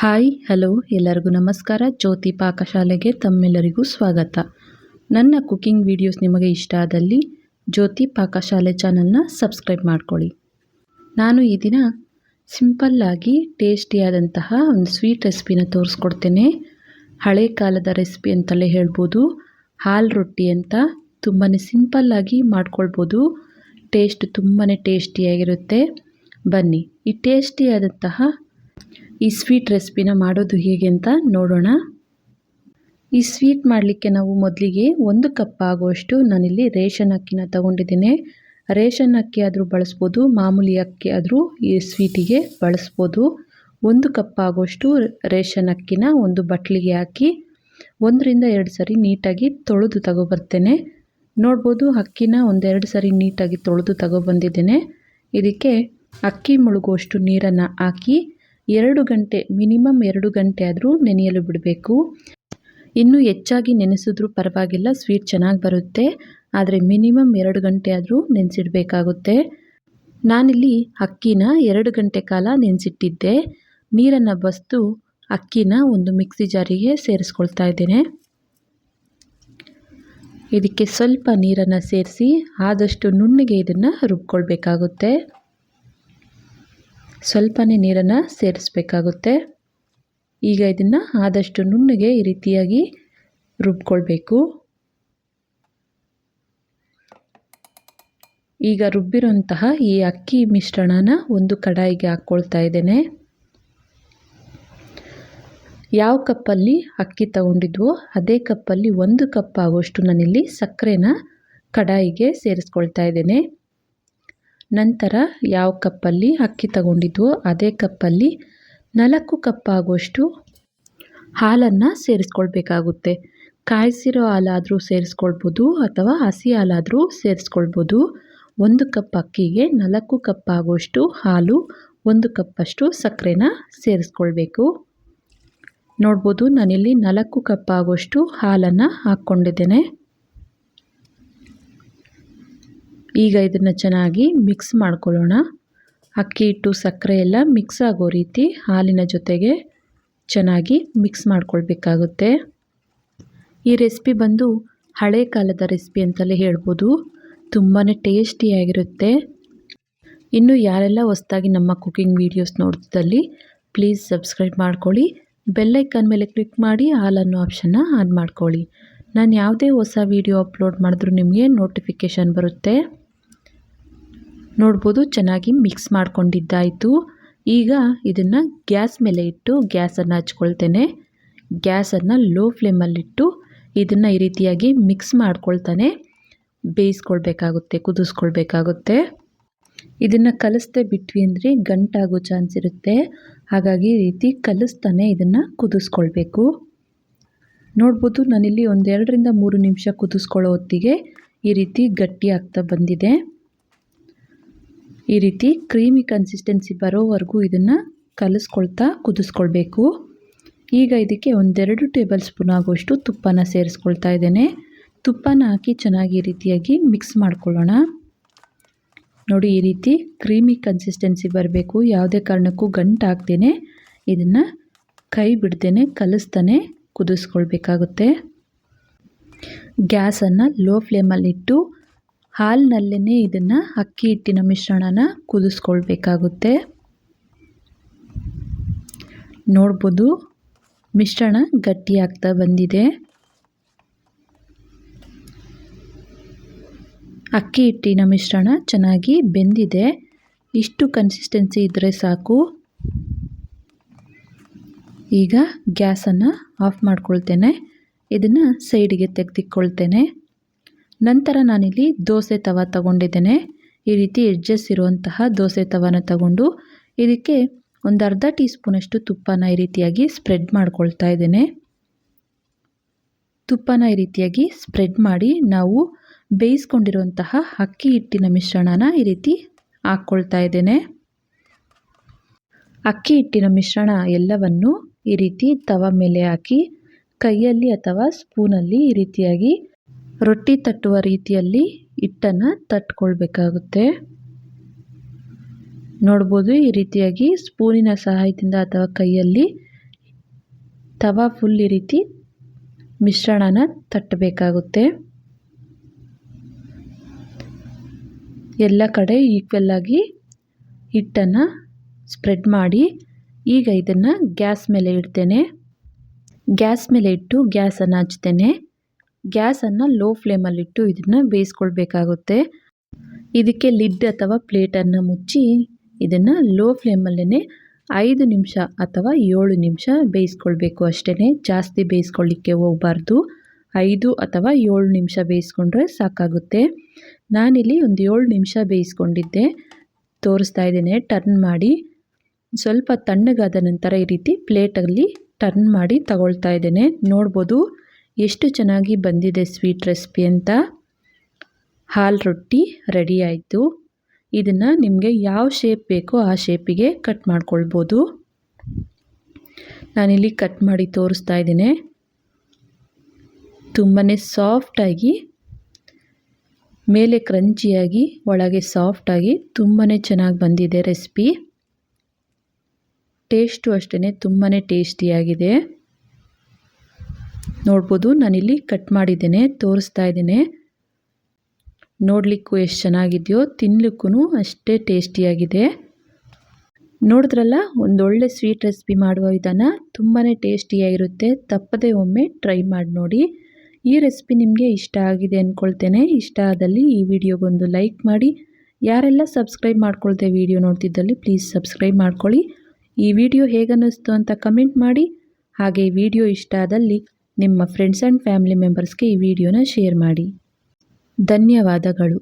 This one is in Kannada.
ಹಾಯ್ ಹಲೋ ಎಲ್ಲರಿಗೂ ನಮಸ್ಕಾರ. ಜ್ಯೋತಿ ಪಾಕಶಾಲೆಗೆ ತಮ್ಮೆಲ್ಲರಿಗೂ ಸ್ವಾಗತ. ನನ್ನ ಕುಕಿಂಗ್ ವಿಡಿಯೋಸ್ ನಿಮಗೆ ಇಷ್ಟ ಆದಲ್ಲಿ ಜ್ಯೋತಿ ಪಾಕಶಾಲೆ ಚಾನಲ್ನ ಸಬ್ಸ್ಕ್ರೈಬ್ ಮಾಡ್ಕೊಳ್ಳಿ. ನಾನು ಈ ದಿನ ಸಿಂಪಲ್ಲಾಗಿ ಟೇಸ್ಟಿಯಾದಂತಹ ಒಂದು ಸ್ವೀಟ್ ರೆಸಿಪಿನ ತೋರಿಸ್ಕೊಡ್ತೇನೆ. ಹಳೆ ಕಾಲದ ರೆಸಿಪಿ ಅಂತಲೇ ಹೇಳ್ಬೋದು. ಹಾಲು ರೊಟ್ಟಿ ಅಂತ ತುಂಬಾ ಸಿಂಪಲ್ಲಾಗಿ ಮಾಡ್ಕೊಳ್ಬೋದು. ಟೇಸ್ಟ್ ತುಂಬಾ ಟೇಸ್ಟಿಯಾಗಿರುತ್ತೆ. ಬನ್ನಿ ಈ ಟೇಸ್ಟಿಯಾದಂತಹ ಈ ಸ್ವೀಟ್ ರೆಸಿಪಿನ ಮಾಡೋದು ಹೇಗೆ ಅಂತ ನೋಡೋಣ. ಈ ಸ್ವೀಟ್ ಮಾಡಲಿಕ್ಕೆ ನಾವು ಮೊದಲಿಗೆ 1 ಕಪ್ ಆಗುವಷ್ಟು ನಾನಿಲ್ಲಿ ರೇಷನ್ ಅಕ್ಕಿನ ತಗೊಂಡಿದ್ದೇನೆ. ರೇಷನ್ ಅಕ್ಕಿ ಆದರೂ ಬಳಸ್ಬೋದು, ಮಾಮೂಲಿ ಅಕ್ಕಿ ಆದರೂ ಈ ಸ್ವೀಟಿಗೆ ಬಳಸ್ಬೋದು. 1 ಕಪ್ ಆಗುವಷ್ಟು ರೇಷನ್ ಅಕ್ಕಿನ ಒಂದು ಬಟ್ಲಿಗೆ ಹಾಕಿ 1 ರಿಂದ 2 ಸರಿ ನೀಟಾಗಿ ತೊಳೆದು ತಗೊಬರ್ತೇನೆ. ನೋಡ್ಬೋದು ಅಕ್ಕಿನ 1-2 ಸರಿ ನೀಟಾಗಿ ತೊಳೆದು ತಗೊಬಂದಿದ್ದೇನೆ. ಇದಕ್ಕೆ ಅಕ್ಕಿ ಮುಳುಗುವಷ್ಟು ನೀರನ್ನು ಹಾಕಿ 2 ಗಂಟೆ ಮಿನಿಮಮ್ 2 ಗಂಟೆ ಆದರೂ ನೆನೆಯಲು ಬಿಡಬೇಕು. ಇನ್ನೂ ಹೆಚ್ಚಾಗಿ ನೆನೆಸಿದ್ರೂ ಪರವಾಗಿಲ್ಲ, ಸ್ವೀಟ್ ಚೆನ್ನಾಗಿ ಬರುತ್ತೆ. ಆದರೆ ಮಿನಿಮಮ್ 2 ಗಂಟೆ ಆದರೂ ನೆನೆಸಿಡಬೇಕಾಗುತ್ತೆ. ನಾನಿಲ್ಲಿ ಅಕ್ಕಿನ 2 ಗಂಟೆ ಕಾಲ ನೆನೆಸಿಟ್ಟಿದ್ದೆ. ನೀರನ್ನು ಬಸಿದು ಅಕ್ಕಿನ ಒಂದು ಮಿಕ್ಸಿ ಜಾರಿಗೆ ಸೇರಿಸ್ಕೊಳ್ತಾ ಇದ್ದೇನೆ. ಇದಕ್ಕೆ ಸ್ವಲ್ಪ ನೀರನ್ನು ಸೇರಿಸಿ ಆದಷ್ಟು ನುಣ್ಣಗೆ ಇದನ್ನು ರುಬ್ಕೊಳ್ಬೇಕಾಗುತ್ತೆ. ಸ್ವಲ್ಪನೇ ನೀರನ್ನು ಸೇರಿಸಬೇಕಾಗುತ್ತೆ. ಈಗ ಇದನ್ನು ಆದಷ್ಟು ನುಣ್ಣಗೆ ಈ ರೀತಿಯಾಗಿ ರುಬ್ಕೊಳ್ಬೇಕು. ಈಗ ರುಬ್ಬಿರೋಂತಹ ಈ ಅಕ್ಕಿ ಮಿಶ್ರಣನ ಒಂದು ಕಡಾಯಿಗೆ ಹಾಕ್ಕೊಳ್ತಾ ಇದ್ದೇನೆ. ಯಾವ ಕಪ್ಪಲ್ಲಿ ಅಕ್ಕಿ ತಗೊಂಡಿದ್ವೋ ಅದೇ ಕಪ್ಪಲ್ಲಿ 1 ಕಪ್ ಆಗುವಷ್ಟು ನಾನಿಲ್ಲಿ ಸಕ್ಕರೆನ ಕಡಾಯಿಗೆ ಸೇರಿಸ್ಕೊಳ್ತಾ ಇದ್ದೇನೆ. ನಂತರ ಯಾವ ಕಪ್ಪಲ್ಲಿ ಅಕ್ಕಿ ತಗೊಂಡಿದ್ವೋ ಅದೇ ಕಪ್ಪಲ್ಲಿ 4 ಕಪ್ ಆಗುವಷ್ಟು ಹಾಲನ್ನು ಸೇರಿಸ್ಕೊಳ್ಬೇಕಾಗುತ್ತೆ. ಕಾಯಿಸಿರೋ ಹಾಲಾದರೂ ಸೇರಿಸ್ಕೊಳ್ಬೋದು ಅಥವಾ ಹಸಿ ಹಾಲಾದರೂ ಸೇರಿಸ್ಕೊಳ್ಬೋದು. 1 ಕಪ್ ಅಕ್ಕಿಗೆ 4 ಕಪ್ ಆಗುವಷ್ಟು ಹಾಲು, 1 ಕಪ್ಪಷ್ಟು ಸಕ್ಕರೆನ ಸೇರಿಸ್ಕೊಳ್ಬೇಕು. ನೋಡ್ಬೋದು ನಾನಿಲ್ಲಿ 4 ಕಪ್ ಆಗುವಷ್ಟು ಹಾಲನ್ನು ಹಾಕ್ಕೊಂಡಿದ್ದೇನೆ. ಈಗ ಇದನ್ನು ಚೆನ್ನಾಗಿ ಮಿಕ್ಸ್ ಮಾಡ್ಕೊಳ್ಳೋಣ. ಅಕ್ಕಿ ಹಿಟ್ಟು ಸಕ್ಕರೆ ಎಲ್ಲ ಮಿಕ್ಸ್ ಆಗೋ ರೀತಿ ಹಾಲಿನ ಜೊತೆಗೆ ಚೆನ್ನಾಗಿ ಮಿಕ್ಸ್ ಮಾಡ್ಕೊಳ್ಬೇಕಾಗುತ್ತೆ. ಈ ರೆಸಿಪಿ ಬಂದು ಹಳೆ ಕಾಲದ ರೆಸಿಪಿ ಅಂತಲೇ ಹೇಳ್ಬೋದು. ತುಂಬಾ ಟೇಸ್ಟಿಯಾಗಿರುತ್ತೆ. ಇನ್ನು ಯಾರೆಲ್ಲ ಹೊಸದಾಗಿ ನಮ್ಮ ಕುಕಿಂಗ್ ವೀಡಿಯೋಸ್ ನೋಡ್ತಿದ್ದಲ್ಲಿ ಪ್ಲೀಸ್ ಸಬ್ಸ್ಕ್ರೈಬ್ ಮಾಡ್ಕೊಳ್ಳಿ. ಬೆಲ್ಲೈಕನ್ ಮೇಲೆ ಕ್ಲಿಕ್ ಮಾಡಿ ಆಲ್ ಅನ್ನೋ ಆಪ್ಷನ್ನ ಆನ್ ಮಾಡ್ಕೊಳ್ಳಿ. ನಾನು ಯಾವುದೇ ಹೊಸ ವಿಡಿಯೋ ಅಪ್ಲೋಡ್ ಮಾಡಿದ್ರೂ ನಿಮಗೆ ನೋಟಿಫಿಕೇಷನ್ ಬರುತ್ತೆ. ನೋಡ್ಬೋದು ಚೆನ್ನಾಗಿ ಮಿಕ್ಸ್ ಮಾಡ್ಕೊಂಡಿದ್ದಾಯಿತು. ಈಗ ಇದನ್ನು ಗ್ಯಾಸ್ ಮೇಲೆ ಇಟ್ಟು ಗ್ಯಾಸನ್ನು ಹಚ್ಕೊಳ್ತೇನೆ. ಗ್ಯಾಸನ್ನು ಲೋ ಫ್ಲೇಮಲ್ಲಿಟ್ಟು ಇದನ್ನು ಈ ರೀತಿಯಾಗಿ ಮಿಕ್ಸ್ ಮಾಡ್ಕೊಳ್ತಾನೆ ಬೇಯಿಸ್ಕೊಳ್ಬೇಕಾಗುತ್ತೆ, ಕುದಿಸ್ಕೊಳ್ಬೇಕಾಗುತ್ತೆ. ಇದನ್ನು ಕಲಿಸ್ದೆ ಬಿಟ್ವಿ ಅಂದರೆ ಗಂಟಾಗೋ ಚಾನ್ಸ್ ಇರುತ್ತೆ. ಹಾಗಾಗಿ ಈ ರೀತಿ ಕಲಿಸ್ತಾನೆ ಇದನ್ನು ಕುದಿಸ್ಕೊಳ್ಬೇಕು. ನೋಡ್ಬೋದು ನಾನಿಲ್ಲಿ 1-2 ರಿಂದ 3 ನಿಮಿಷ ಕುದಿಸ್ಕೊಳ್ಳೋ ಹೊತ್ತಿಗೆ ಈ ರೀತಿ ಗಟ್ಟಿ ಆಗ್ತಾ ಬಂದಿದೆ. ಈ ರೀತಿ ಕ್ರೀಮಿ ಕನ್ಸಿಸ್ಟೆನ್ಸಿ ಬರೋವರೆಗೂ ಇದನ್ನು ಕಲಿಸ್ಕೊಳ್ತಾ ಕುದಿಸ್ಕೊಳ್ಬೇಕು. ಈಗ ಇದಕ್ಕೆ 1-2 ಟೇಬಲ್ ಸ್ಪೂನ್ ಆಗುವಷ್ಟು ತುಪ್ಪನ ಸೇರಿಸ್ಕೊಳ್ತಾ ಇದ್ದೇನೆ. ತುಪ್ಪನ ಹಾಕಿ ಚೆನ್ನಾಗಿ ಈ ರೀತಿಯಾಗಿ ಮಿಕ್ಸ್ ಮಾಡ್ಕೊಳ್ಳೋಣ. ನೋಡಿ ಈ ರೀತಿ ಕ್ರೀಮಿ ಕನ್ಸಿಸ್ಟೆನ್ಸಿ ಬರಬೇಕು. ಯಾವುದೇ ಕಾರಣಕ್ಕೂ ಗಂಟಾಗ್ದೇನೆ ಇದನ್ನು ಕೈ ಬಿಡ್ದೇನೆ ಕಲಿಸ್ತಾನೆ ಕುದಿಸ್ಕೊಳ್ಬೇಕಾಗುತ್ತೆ. ಗ್ಯಾಸನ್ನು ಲೋ ಫ್ಲೇಮಲ್ಲಿಟ್ಟು ಹಾಲಿನಲ್ಲೇ ಇದನ್ನು ಅಕ್ಕಿ ಹಿಟ್ಟಿನ ಮಿಶ್ರಣನ ಕುದಿಸ್ಕೊಳ್ಬೇಕಾಗುತ್ತೆ. ನೋಡ್ಬೋದು ಮಿಶ್ರಣ ಗಟ್ಟಿಯಾಗ್ತಾ ಬಂದಿದೆ. ಅಕ್ಕಿ ಹಿಟ್ಟಿನ ಮಿಶ್ರಣ ಚೆನ್ನಾಗಿ ಬೆಂದಿದೆ. ಇಷ್ಟು ಕನ್ಸಿಸ್ಟೆನ್ಸಿ ಇದ್ದರೆ ಸಾಕು. ಈಗ ಗ್ಯಾಸನ್ನು ಆಫ್ ಮಾಡ್ಕೊಳ್ತೇನೆ. ಇದನ್ನು ಸೈಡಿಗೆ ತೆಗೆದಿಟ್ಕೊಳ್ತೇನೆ. ನಂತರ ನಾನಿಲ್ಲಿ ದೋಸೆ ತವ ತಗೊಂಡಿದ್ದೇನೆ. ಈ ರೀತಿ ಎಡ್ಜಸ್ ಇರುವಂತಹ ದೋಸೆ ತವನ ತಗೊಂಡು ಇದಕ್ಕೆ 1/2 ಟೀ ಸ್ಪೂನಷ್ಟು ತುಪ್ಪನ ಈ ರೀತಿಯಾಗಿ ಸ್ಪ್ರೆಡ್ ಮಾಡ್ಕೊಳ್ತಾ ಇದ್ದೇನೆ. ತುಪ್ಪನ ಈ ರೀತಿಯಾಗಿ ಸ್ಪ್ರೆಡ್ ಮಾಡಿ ನಾವು ಬೇಯಿಸ್ಕೊಂಡಿರುವಂತಹ ಅಕ್ಕಿ ಹಿಟ್ಟಿನ ಮಿಶ್ರಣನ ಈ ರೀತಿ ಹಾಕ್ಕೊಳ್ತಾ ಇದ್ದೇನೆ. ಅಕ್ಕಿ ಹಿಟ್ಟಿನ ಮಿಶ್ರಣ ಎಲ್ಲವನ್ನು ಈ ರೀತಿ ತವ ಮೇಲೆ ಹಾಕಿ ಕೈಯಲ್ಲಿ ಅಥವಾ ಸ್ಪೂನಲ್ಲಿ ಈ ರೀತಿಯಾಗಿ ರೊಟ್ಟಿ ತಟ್ಟುವ ರೀತಿಯಲ್ಲಿ ಹಿಟ್ಟನ್ನು ತಟ್ಕೊಳ್ಬೇಕಾಗುತ್ತೆ. ನೋಡ್ಬೋದು ಈ ರೀತಿಯಾಗಿ ಸ್ಪೂನಿನ ಸಹಾಯದಿಂದ ಅಥವಾ ಕೈಯಲ್ಲಿ ತವಾ ಫುಲ್ ಈ ರೀತಿ ಮಿಶ್ರಣನ ತಟ್ಟಬೇಕಾಗುತ್ತೆ. ಎಲ್ಲ ಕಡೆ ಈಕ್ವಲ್ ಆಗಿ ಹಿಟ್ಟನ್ನು ಸ್ಪ್ರೆಡ್ ಮಾಡಿ ಈಗ ಇದನ್ನು ಗ್ಯಾಸ್ ಮೇಲೆ ಇಡ್ತೇನೆ. ಗ್ಯಾಸ್ ಮೇಲೆ ಇಟ್ಟು ಗ್ಯಾಸನ್ನು ಹಚ್ತೇನೆ. ಗ್ಯಾಸನ್ನು ಲೋ ಫ್ಲೇಮಲ್ಲಿಟ್ಟು ಇದನ್ನು ಬೇಯಿಸ್ಕೊಳ್ಬೇಕಾಗುತ್ತೆ. ಇದಕ್ಕೆ ಲಿಡ್ ಅಥವಾ ಪ್ಲೇಟನ್ನು ಮುಚ್ಚಿ ಇದನ್ನು ಲೋ ಫ್ಲೇಮಲ್ಲೇ 5 ನಿಮಿಷ ಅಥವಾ 7 ನಿಮಿಷ ಬೇಯಿಸ್ಕೊಳ್ಬೇಕು ಅಷ್ಟೇ. ಜಾಸ್ತಿ ಬೇಯಿಸ್ಕೊಳ್ಳಿಕ್ಕೆ ಹೋಗಬಾರ್ದು. 5 ಅಥವಾ 7 ನಿಮಿಷ ಬೇಯಿಸ್ಕೊಂಡ್ರೆ ಸಾಕಾಗುತ್ತೆ. ನಾನಿಲ್ಲಿ ಒಂದು 7 ನಿಮಿಷ ಬೇಯಿಸ್ಕೊಂಡಿದ್ದೆ. ತೋರಿಸ್ತಾ ಇದ್ದೇನೆ. ಟರ್ನ್ ಮಾಡಿ ಸ್ವಲ್ಪ ತಣ್ಣಗಾದ ನಂತರ ಈ ರೀತಿ ಪ್ಲೇಟಲ್ಲಿ ಟರ್ನ್ ಮಾಡಿ ತಗೊಳ್ತಾ ಇದ್ದೇನೆ. ನೋಡ್ಬೋದು ಎಷ್ಟು ಚೆನ್ನಾಗಿ ಬಂದಿದೆ ಸ್ವೀಟ್ ರೆಸಿಪಿ ಅಂತ. ಹಾಲು ರೊಟ್ಟಿ ರೆಡಿ ಆಯಿತು. ಇದನ್ನು ನಿಮಗೆ ಯಾವ ಶೇಪ್ ಬೇಕೋ ಆ ಶೇಪಿಗೆ ಕಟ್ ಮಾಡ್ಕೊಳ್ಬೋದು. ನಾನಿಲ್ಲಿ ಕಟ್ ಮಾಡಿ ತೋರಿಸ್ತಾ ಇದ್ದೇನೆ. ತುಂಬಾ ಸಾಫ್ಟಾಗಿ, ಮೇಲೆ ಕ್ರಂಚಿಯಾಗಿ, ಒಳಗೆ ಸಾಫ್ಟಾಗಿ ತುಂಬಾ ಚೆನ್ನಾಗಿ ಬಂದಿದೆ ರೆಸಿಪಿ. ಟೇಸ್ಟು ಅಷ್ಟೇ ತುಂಬಾ ಟೇಸ್ಟಿಯಾಗಿದೆ. ನೋಡ್ಬೋದು ನಾನಿಲ್ಲಿ ಕಟ್ ಮಾಡಿದ್ದೇನೆ, ತೋರಿಸ್ತಾ ಇದ್ದೇನೆ. ನೋಡಲಿಕ್ಕೂ ಎಷ್ಟು ಚೆನ್ನಾಗಿದೆಯೋ, ತಿನ್ನಲಿಕ್ಕೂ ಅಷ್ಟೇ ಟೇಸ್ಟಿಯಾಗಿದೆ. ನೋಡಿದ್ರಲ್ಲ, ಒಂದೊಳ್ಳೆ ಸ್ವೀಟ್ ರೆಸಿಪಿ ಮಾಡುವ ವಿಧಾನ ತುಂಬಾ ಟೇಸ್ಟಿಯಾಗಿರುತ್ತೆ. ತಪ್ಪದೇ ಒಮ್ಮೆ ಟ್ರೈ ಮಾಡಿ ನೋಡಿ. ಈ ರೆಸಿಪಿ ನಿಮಗೆ ಇಷ್ಟ ಆಗಿದೆ ಅಂದ್ಕೊಳ್ತೇನೆ. ಇಷ್ಟ ಆದಲ್ಲಿ ಈ ವಿಡಿಯೋಗೊಂದು ಲೈಕ್ ಮಾಡಿ. ಯಾರೆಲ್ಲ ಸಬ್ಸ್ಕ್ರೈಬ್ ಮಾಡ್ಕೊಳ್ತೇವೆ ವಿಡಿಯೋ ನೋಡ್ತಿದ್ದಲ್ಲಿ ಪ್ಲೀಸ್ ಸಬ್ಸ್ಕ್ರೈಬ್ ಮಾಡ್ಕೊಳ್ಳಿ. ಈ ವಿಡಿಯೋ ಹೇಗನ್ನಿಸ್ತು ಅಂತ ಕಮೆಂಟ್ ಮಾಡಿ. ಹಾಗೆ ಈ ವಿಡಿಯೋ ಇಷ್ಟ ಆದಲ್ಲಿ ನಿಮ್ಮ ಫ್ರೆಂಡ್ಸ್ ಆ್ಯಂಡ್ ಫ್ಯಾಮಿಲಿ ಮೆಂಬರ್ಸ್ಗೆ ಈ ವಿಡಿಯೋನ ಶೇರ್ ಮಾಡಿ. ಧನ್ಯವಾದಗಳು.